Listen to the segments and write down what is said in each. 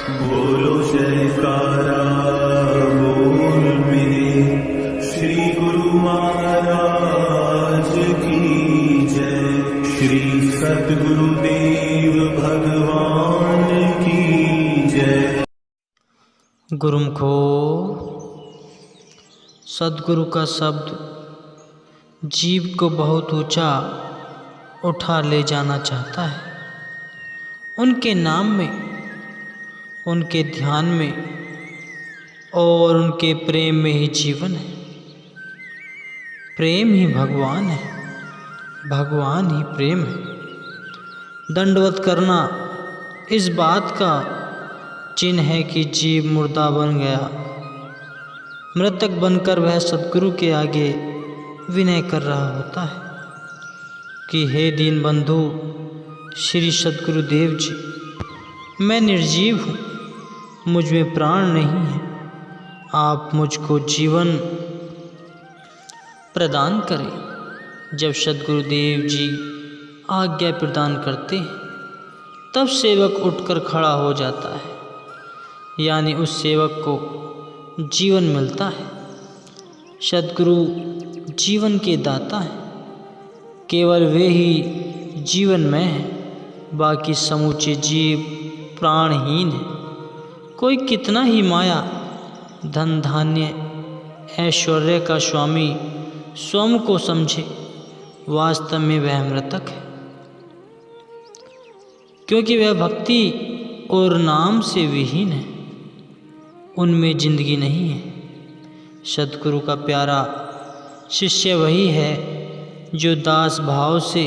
बोलो जयकारा बोल मेरे श्री गुरु महाराज की जय। श्री सद्गुरुदेव भगवान की जय। गुरुमुखो सद्गुरु का शब्द जीव को बहुत ऊंचा उठा ले जाना चाहता है। उनके नाम में, उनके ध्यान में और उनके प्रेम में ही जीवन है। प्रेम ही भगवान है, भगवान ही प्रेम है। दंडवत करना इस बात का चिन्ह है कि जीव मुर्दा बन गया। मृतक बनकर वह सद्गुरु के आगे विनय कर रहा होता है कि हे दीन बंधु श्री सद्गुरुदेव जी, मैं निर्जीव हूँ, मुझ में प्राण नहीं है। आप मुझको जीवन प्रदान करें। जब सद्गुरुदेव जी आज्ञा प्रदान करते हैं तब सेवक उठकर खड़ा हो जाता है, यानी उस सेवक को जीवन मिलता है। सद्गुरु जीवन के दाता हैं। केवल वे ही जीवनमय हैं, बाकी समूचे जीव प्राणहीन हैं। कोई कितना ही माया, धन धान्य, ऐश्वर्य का स्वामी स्वयं को समझे, वास्तव में वह मृतक है, क्योंकि वह भक्ति और नाम से विहीन है। उनमें जिंदगी नहीं है। सद्गुरु का प्यारा शिष्य वही है जो दास भाव से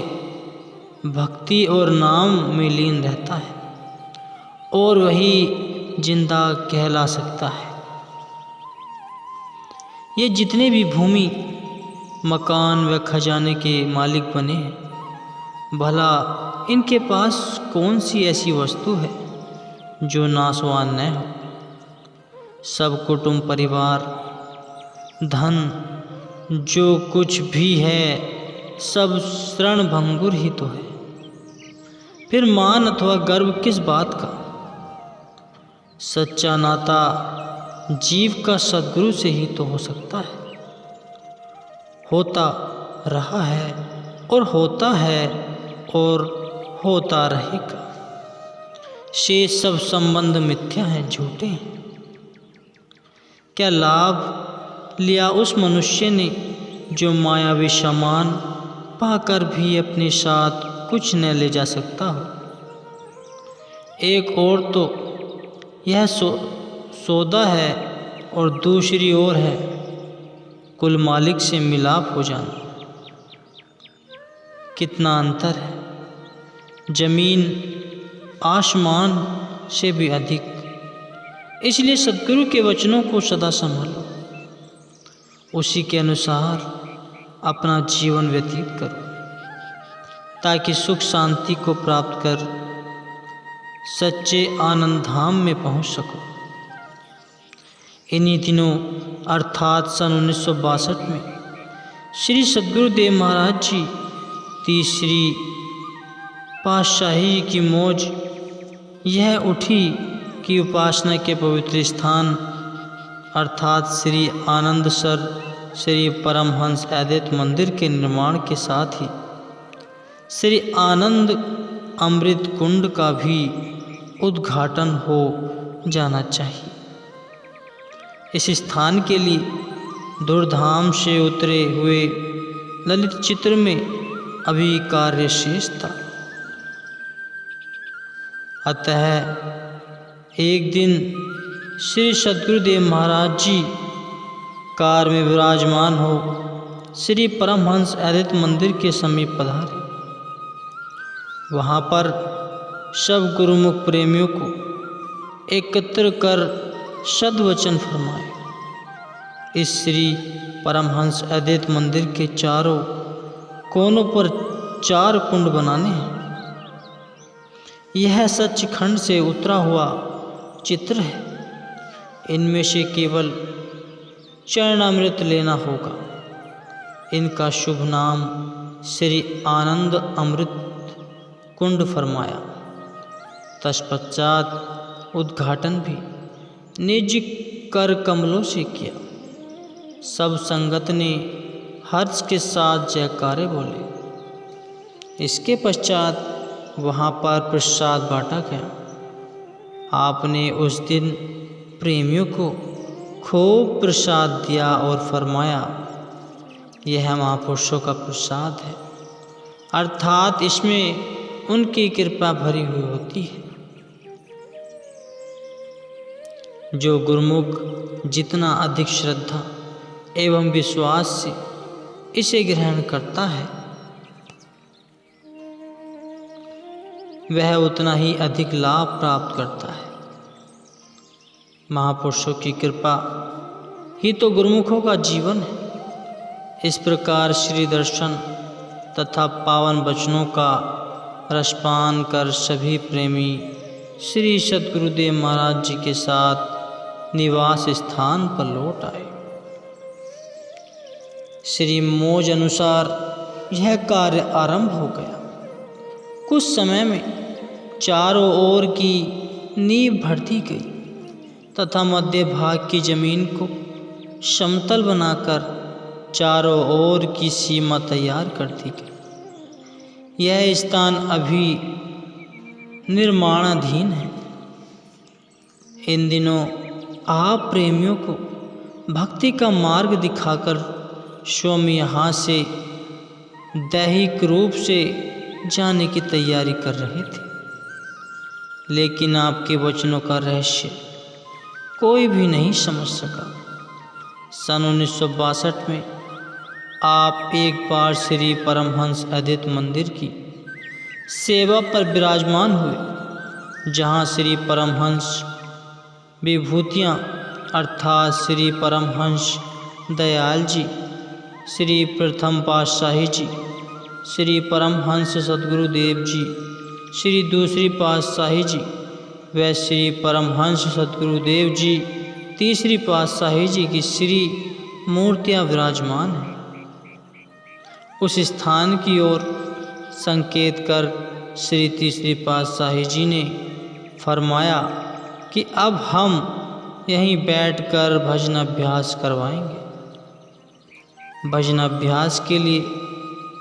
भक्ति और नाम में लीन रहता है, और वही जिंदा कहला सकता है। ये जितने भी भूमि, मकान व खजाने के मालिक बने हैं, भला इनके पास कौन सी ऐसी वस्तु है जो नाशवान न हो। सब कुटुंब परिवार, धन, जो कुछ भी है, सब क्षणभंगुर ही तो है। फिर मान अथवा गर्व किस बात का। सच्चा नाता जीव का सद्गुरु से ही तो हो सकता है। होता रहा है और होता है और होता रहेगा। शेष सब संबंध मिथ्या हैं, झूठे हैं। क्या लाभ लिया उस मनुष्य ने जो मायावी सामान पाकर भी अपने साथ कुछ न ले जा सकता हो। एक ओर तो यह सौदा है और दूसरी ओर है कुल मालिक से मिलाप हो जाना। कितना अंतर है, जमीन आसमान से भी अधिक। इसलिए सद्गुरु के वचनों को सदा संभालो, उसी के अनुसार अपना जीवन व्यतीत करो, ताकि सुख शांति को प्राप्त कर सच्चे आनंद धाम में पहुंच सको। इन्हीं दिनों अर्थात सन 1962 में श्री सद्गुरुदेव महाराज जी तीसरी पातशाही की मौज यह उठी कि उपासना के पवित्र स्थान अर्थात श्री आनंदसर श्री परमहंस अद्वैत मंदिर के निर्माण के साथ ही श्री आनंद अमृत कुंड का भी उद्घाटन हो जाना चाहिए। इस स्थान के लिए धूमधाम से उतरे हुए ललित चित्र में अभी कार्य शेष था। अतः एक दिन श्री सद्गुरुदेव महाराज जी कार में विराजमान हो श्री परमहंस अद्वैत मंदिर के समीप पधारे। वहाँ पर सब गुरुमुख प्रेमियों को एकत्र कर सद्वचन फरमाए। इस श्री परमहंस अद्वैत मंदिर के चारों कोनों पर 4 कुंड बनाने हैं। यह सचखंड से उतरा हुआ चित्र है। इनमें से केवल चरणामृत लेना होगा। इनका शुभ नाम श्री आनंद अमृत कुंड फरमाया। तत्पश्चात उद्घाटन भी निज कर कमलों से किया। सब संगत ने हर्ष के साथ जयकारे बोले। इसके पश्चात वहाँ पर प्रसाद बांटा गया। आपने उस दिन प्रेमियों को खूब प्रसाद दिया और फरमाया, यह महापुरुषों का प्रसाद है, अर्थात इसमें उनकी कृपा भरी हुई होती है। जो गुरुमुख जितना अधिक श्रद्धा एवं विश्वास से इसे ग्रहण करता है, वह उतना ही अधिक लाभ प्राप्त करता है। महापुरुषों की कृपा ही तो गुरुमुखों का जीवन है। इस प्रकार श्री दर्शन तथा पावन वचनों का रसपान कर सभी प्रेमी श्री सद्गुरुदेव महाराज जी के साथ निवास स्थान पर लौट आए। श्री मौज अनुसार यह कार्य आरंभ हो गया। कुछ समय में चारों ओर की नींव भर दी गई तथा मध्य भाग की जमीन को समतल बनाकर चारों ओर की सीमा तैयार कर दी गई। यह स्थान अभी निर्माणाधीन है। इन दिनों आप प्रेमियों को भक्ति का मार्ग दिखाकर स्वयं यहाँ से दैहिक रूप से जाने की तैयारी कर रहे थे, लेकिन आपके वचनों का रहस्य कोई भी नहीं समझ सका। सन 1962 में आप एक बार श्री परमहंस अद्वैत मंदिर की सेवा पर विराजमान हुए, जहाँ श्री परमहंस विभूतियाँ अर्थात श्री परमहंस दयाल जी, श्री प्रथम पातशाही जी, श्री परमहंस सद्गुरुदेव जी, श्री दूसरी पातशाही जी व श्री परमहंस सद्गुरुदेव जी तीसरी पातशाही जी की श्री मूर्तियाँ विराजमान हैं। उस स्थान की ओर संकेत कर श्री तीसरी पातशाही जी ने फरमाया कि अब हम यहीं बैठकर भजन अभ्यास करवाएंगे। भजन अभ्यास के लिए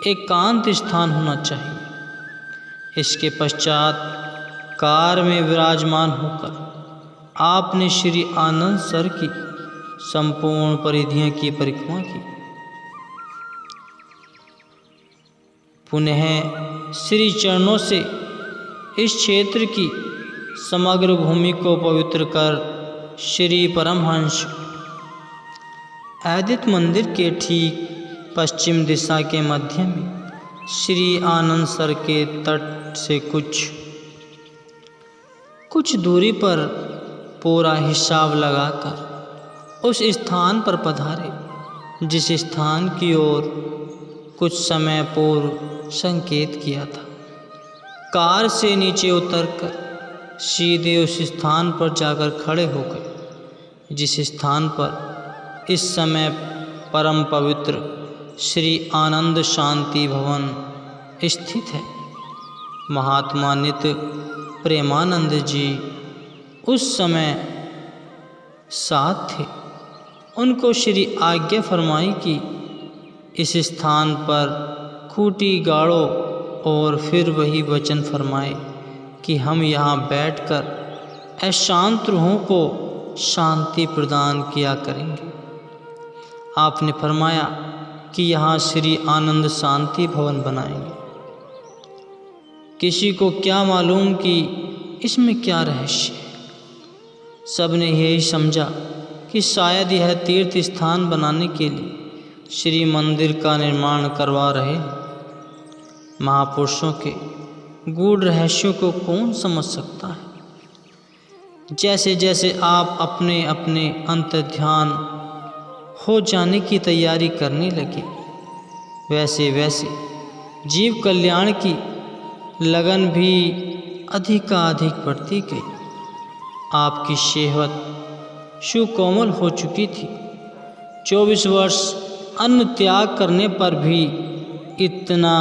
एकांत स्थान होना चाहिए। इसके पश्चात कार में विराजमान होकर आपने श्री आनंद सर की संपूर्ण परिधियों की परिक्रमा की। पुनः श्री चरणों से इस क्षेत्र की समग्र भूमि को पवित्र कर श्री परमहंस अद्वैत मंदिर के ठीक पश्चिम दिशा के मध्य में श्री आनंद सर के तट से कुछ दूरी पर पूरा हिसाब लगाकर उस स्थान पर पधारे जिस स्थान की ओर कुछ समय पूर्व संकेत किया था। कार से नीचे उतरकर सीधे उस स्थान पर जाकर खड़े हो गए जिस स्थान पर इस समय परम पवित्र श्री आनंद शांति भवन स्थित है। महात्मा नित्य प्रेमानंद जी उस समय साथ थे। उनको श्री आज्ञा फरमाई कि इस स्थान पर खूंटी गाड़ो और फिर वही वचन फरमाए कि हम यहाँ बैठकर अशांत रूहों को शांति प्रदान किया करेंगे। आपने फरमाया कि यहाँ श्री आनंद शांति भवन बनाएंगे। किसी को क्या मालूम कि इसमें क्या रहस्य है। सबने यही समझा कि शायद यह तीर्थ स्थान बनाने के लिए श्री मंदिर का निर्माण करवा रहे हैं। महापुरुषों के गूढ़ रहस्यों को कौन समझ सकता है। जैसे जैसे आप अपने अपने अंतर्ध्यान हो जाने की तैयारी करने लगे, वैसे वैसे जीव कल्याण की लगन भी अधिकाधिक बढ़ती गई। आपकी सेहत सुकोमल हो चुकी थी। 24 वर्ष अन्न त्याग करने पर भी इतना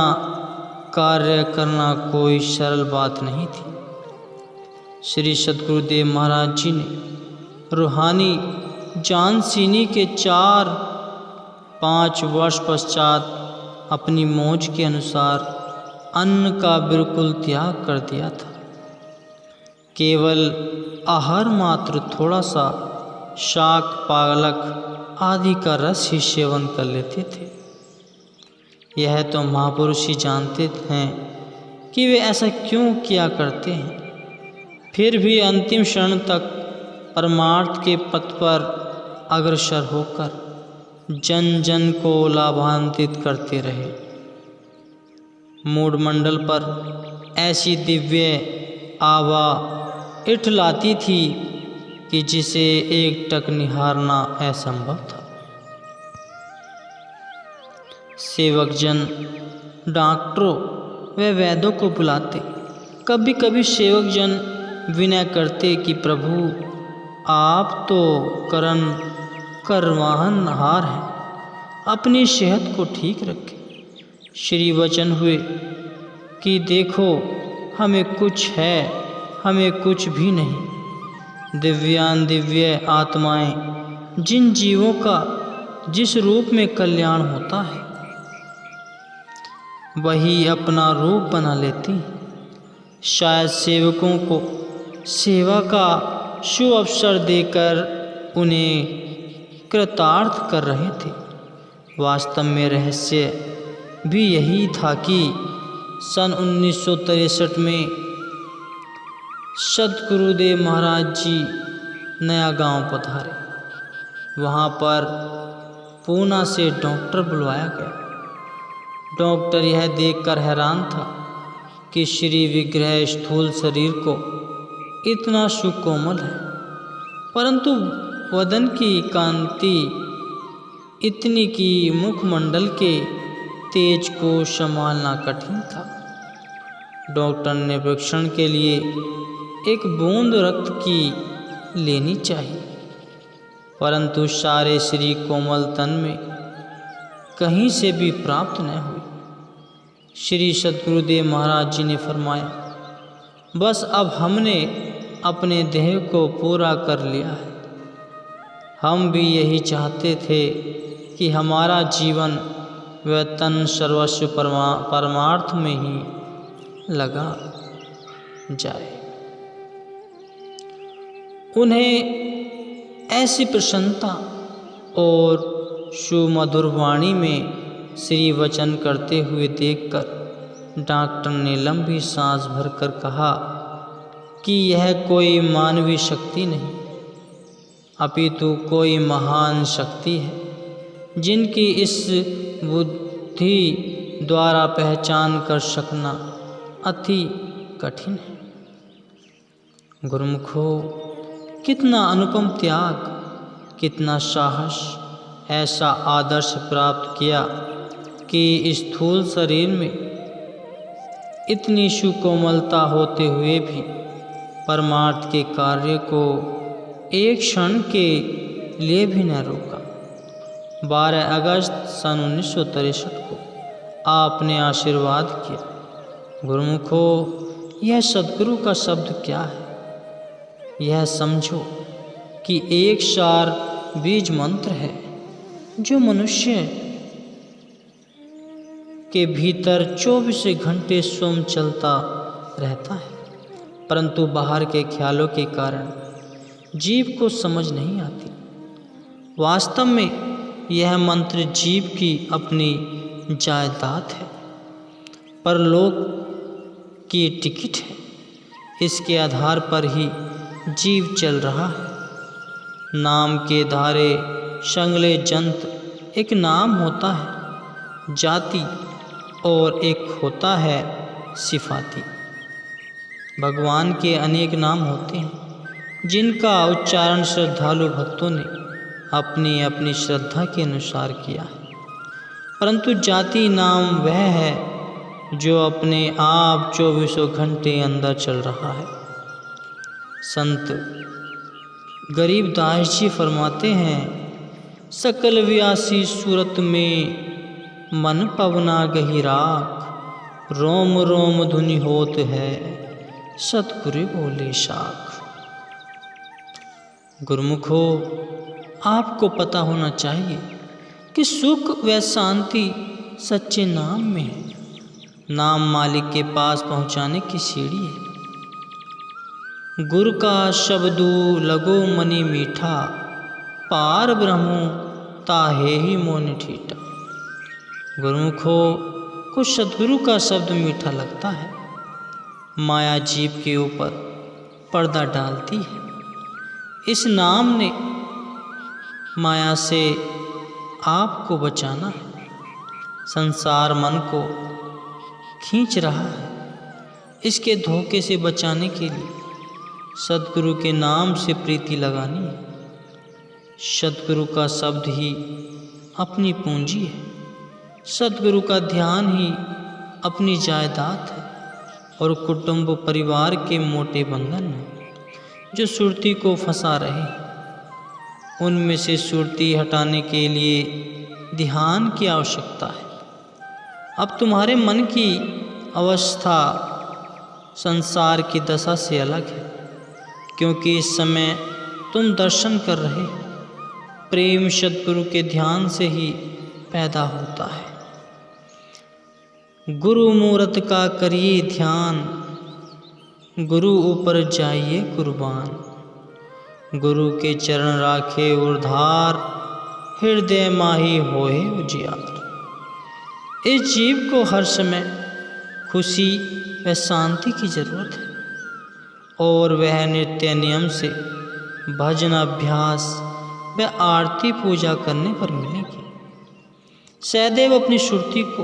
कार्य करना कोई सरल बात नहीं थी। श्री सद्गुरुदेव महाराज जी ने रूहानी जानसीनी के 4-5 वर्ष पश्चात अपनी मौज के अनुसार अन्न का बिल्कुल त्याग कर दिया था। केवल आहार मात्र थोड़ा सा शाक पालक आदि का रस ही सेवन कर लेते थे। यह तो महापुरुष ही जानते हैं कि वे ऐसा क्यों किया करते हैं। फिर भी अंतिम क्षण तक परमार्थ के पथ पर अग्रसर होकर जन जन को लाभान्वित करते रहे। मूढ़मंडल पर ऐसी दिव्य आभा इठलाती थी कि जिसे एक टक निहारना असंभव था। सेवक जन डॉक्टरों व वैद्यों को बुलाते। कभी कभी सेवक जन विनय करते कि प्रभु आप तो करवाहनहार हैं, अपनी सेहत को ठीक रखें। श्री वचन हुए कि देखो हमें कुछ है, हमें कुछ भी नहीं। दिव्यान दिव्य आत्माएं जिन जीवों का जिस रूप में कल्याण होता है वही अपना रूप बना लेती। शायद सेवकों को सेवा का शुभ अवसर देकर उन्हें कृतार्थ कर रहे थे। वास्तव में रहस्य भी यही था कि सन 1963 में सद्गुरुदेव महाराज जी नया गांव पधारे। वहां पर पूना से डॉक्टर बुलवाया गया। डॉक्टर यह देखकर हैरान था कि श्री विग्रह स्थूल शरीर को इतना सुकोमल है, परंतु वदन की कांति इतनी कि मुखमंडल के तेज को संभालना कठिन था। डॉक्टर ने परीक्षण के लिए एक बूंद रक्त की लेनी चाहिए, परंतु सारे श्री कोमल तन में कहीं से भी प्राप्त न हुई। श्री सद्गुरुदेव महाराज जी ने फरमाया, बस अब हमने अपने देह को पूरा कर लिया है। हम भी यही चाहते थे कि हमारा जीवन व तन सर्वस्व परमार्थ में ही लगा जाए। उन्हें ऐसी प्रसन्नता और सुमधुर वाणी में श्री वचन करते हुए देखकर डॉक्टर ने लंबी सांस भरकर कहा कि यह कोई मानवीय शक्ति नहीं, अपितु कोई महान शक्ति है जिनकी इस बुद्धि द्वारा पहचान कर सकना अति कठिन है। गुरुमुखो, कितना अनुपम त्याग, कितना साहस, ऐसा आदर्श प्राप्त किया कि स्थूल शरीर में इतनी सुकोमलता होते हुए भी परमार्थ के कार्य को एक क्षण के लिए भी न रोका। 12 अगस्त सन 1963 को आपने आशीर्वाद किया। गुरुमुखो, यह सद्गुरु का शब्द क्या है? यह समझो कि एक सार बीज मंत्र है जो मनुष्य के भीतर 24 घंटे स्वयं चलता रहता है, परंतु बाहर के ख्यालों के कारण जीव को समझ नहीं आती। वास्तव में यह मंत्र जीव की अपनी जायदाद है, परलोक की टिकट है। इसके आधार पर ही जीव चल रहा है। नाम के धारे संगले जंत एक नाम होता है जाति और एक होता है सिफाती। भगवान के अनेक नाम होते हैं जिनका उच्चारण श्रद्धालु भक्तों ने अपनी अपनी श्रद्धा के अनुसार किया है, परंतु जाति नाम वह है जो अपने आप 24 घंटे अंदर चल रहा है। संत गरीबदास जी फरमाते हैं, सकल व्यासी सूरत में मन पवना गहिराक, रोम रोम धुनि होत है, सतगुरु बोले शाख। गुरुमुखो, आपको पता होना चाहिए कि सुख व शांति सच्चे नाम में है। नाम मालिक के पास पहुंचाने की सीढ़ी है। गुरु का शब्दू लगो मनी मीठा, पार ब्रह्मो ताहे ही मोन ठीठा। गुरुमुखो, कुछ सदगुरु का शब्द मीठा लगता है, माया जीव के ऊपर पर्दा डालती है। इस नाम ने माया से आपको बचाना है। संसार मन को खींच रहा है, इसके धोखे से बचाने के लिए सतगुरु के नाम से प्रीति लगानी है। सतगुरु का शब्द ही अपनी पूंजी है। सतगुरु का ध्यान ही अपनी जायदाद है और कुटुंब परिवार के मोटे बंधन हैं जो सुरती को फंसा रहे। उनमें से सुरती हटाने के लिए ध्यान की आवश्यकता है। अब तुम्हारे मन की अवस्था संसार की दशा से अलग है, क्योंकि इस समय तुम दर्शन कर रहे हो। प्रेम सतगुरु के ध्यान से ही पैदा होता है। गुरु मूरत का करिए ध्यान, गुरु ऊपर जाइए कुर्बान। गुरु के चरण राखे उर्धार, हृदय माही होए उजियार। इस जीव को हर समय खुशी व शांति की जरूरत है और वह नित्य नियम से भजन अभ्यास व आरती पूजा करने पर मिलेगी। सदैव अपनी सुरती को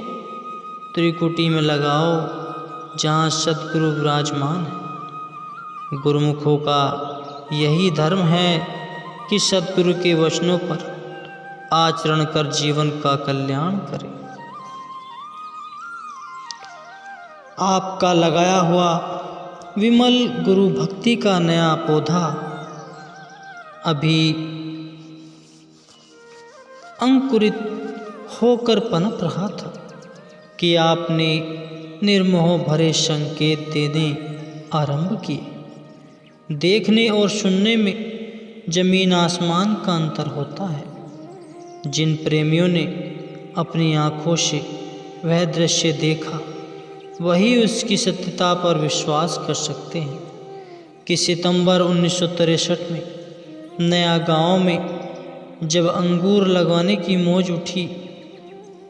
त्रिकुटी में लगाओ जहाँ सतगुरु विराजमान है। गुरुमुखों का यही धर्म है कि सतगुरु के वचनों पर आचरण कर जीवन का कल्याण करें। आपका लगाया हुआ विमल गुरु भक्ति का नया पौधा अभी अंकुरित होकर पनप रहा था कि आपने निर्मोह भरे संकेत देने आरंभ किए। देखने और सुनने में जमीन आसमान का अंतर होता है। जिन प्रेमियों ने अपनी आँखों से वह दृश्य देखा, वही उसकी सत्यता पर विश्वास कर सकते हैं कि सितंबर 1963 में नया गांव में जब अंगूर लगवाने की मौज उठी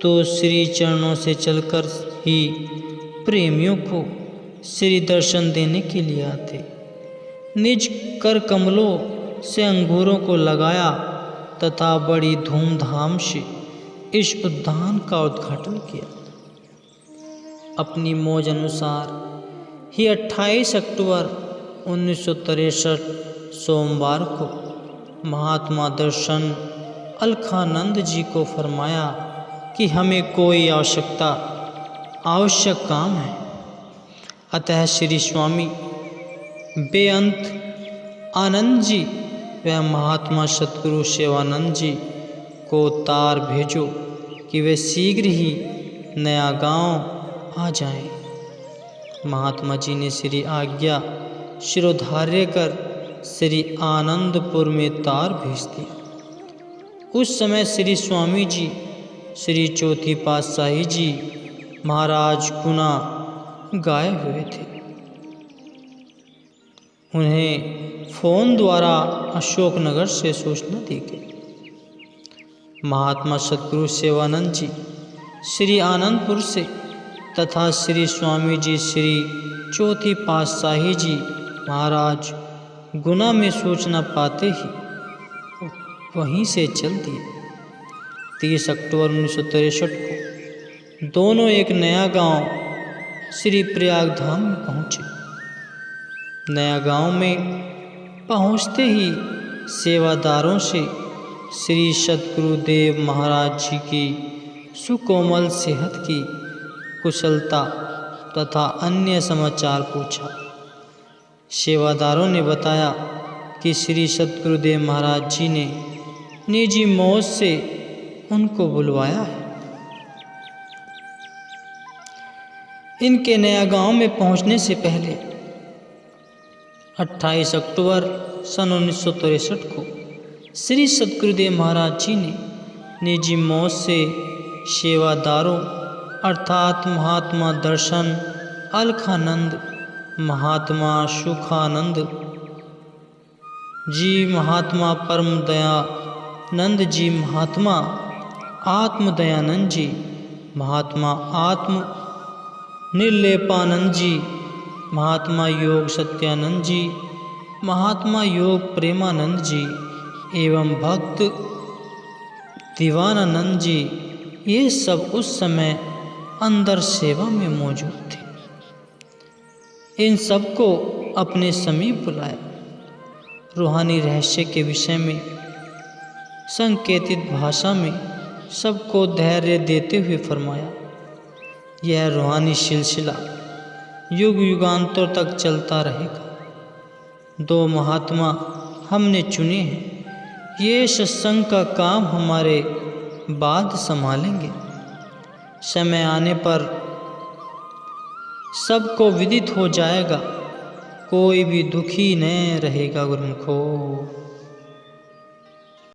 तो श्री चरणों से चलकर ही प्रेमियों को श्री दर्शन देने के लिए आते। निज कर कमलों से अंगूरों को लगाया तथा बड़ी धूमधाम से इस उद्यान का उद्घाटन किया। अपनी मौज अनुसार ही 28 अक्टूबर 1963 सोमवार को महात्मा दर्शन अलखानंद जी को फरमाया कि हमें कोई आवश्यक काम है। अतः श्री स्वामी बेअंत आनंद जी व महात्मा सतगुरु शिवानंद जी को तार भेजो कि वे शीघ्र ही नया गांव आ जाएं। महात्मा जी ने श्री आज्ञा शिरोधार्य कर श्री आनंदपुर में तार भेज दिया। उस समय श्री स्वामी जी, श्री चौथी पातशाही जी महाराज गुना गाए हुए थे। उन्हें फोन द्वारा अशोकनगर से सूचना दी गई। महात्मा सतगुरु शिवानंद जी श्री आनंदपुर से तथा श्री स्वामी जी श्री चौथी पातशाही जी महाराज गुना में सूचना पाते ही वहीं से चल दिए। 30 अक्टूबर 1963 को दोनों एक नया गांव श्री प्रयाग धाम में पहुँचे। नया गांव में पहुँचते ही सेवादारों से श्री सतगुरुदेव महाराज जी की सुकोमल सेहत की कुशलता तथा अन्य समाचार पूछा। सेवादारों ने बताया कि श्री सतगुरुदेव महाराज जी ने निजी मौज से उनको बुलवाया है। इनके नया गांव में पहुंचने से पहले 28 अक्टूबर सन 1963 को श्री सद्गुरुदेव महाराज जी ने निजी मौत से सेवादारों अर्थात महात्मा दर्शन अलखानंद, महात्मा सुखानंद जी, महात्मा परम दयानंद जी, महात्मा आत्मदयानंद जी, महात्मा आत्म निर्लेपानंद जी, महात्मा योग सत्यानंद जी, महात्मा योग प्रेमानंद जी एवं भक्त दीवानानंद जी, ये सब उस समय अंदर सेवा में मौजूद थे। इन सबको अपने समीप बुलाया, रूहानी रहस्य के विषय में संकेतित भाषा में सबको धैर्य देते हुए फरमाया, यह रूहानी सिलसिला युग युगांतर तक चलता रहेगा। 2 महात्मा हमने चुने हैं, ये सत्संग का काम हमारे बाद संभालेंगे। समय आने पर सबको विदित हो जाएगा, कोई भी दुखी न रहेगा गुरुमुखो।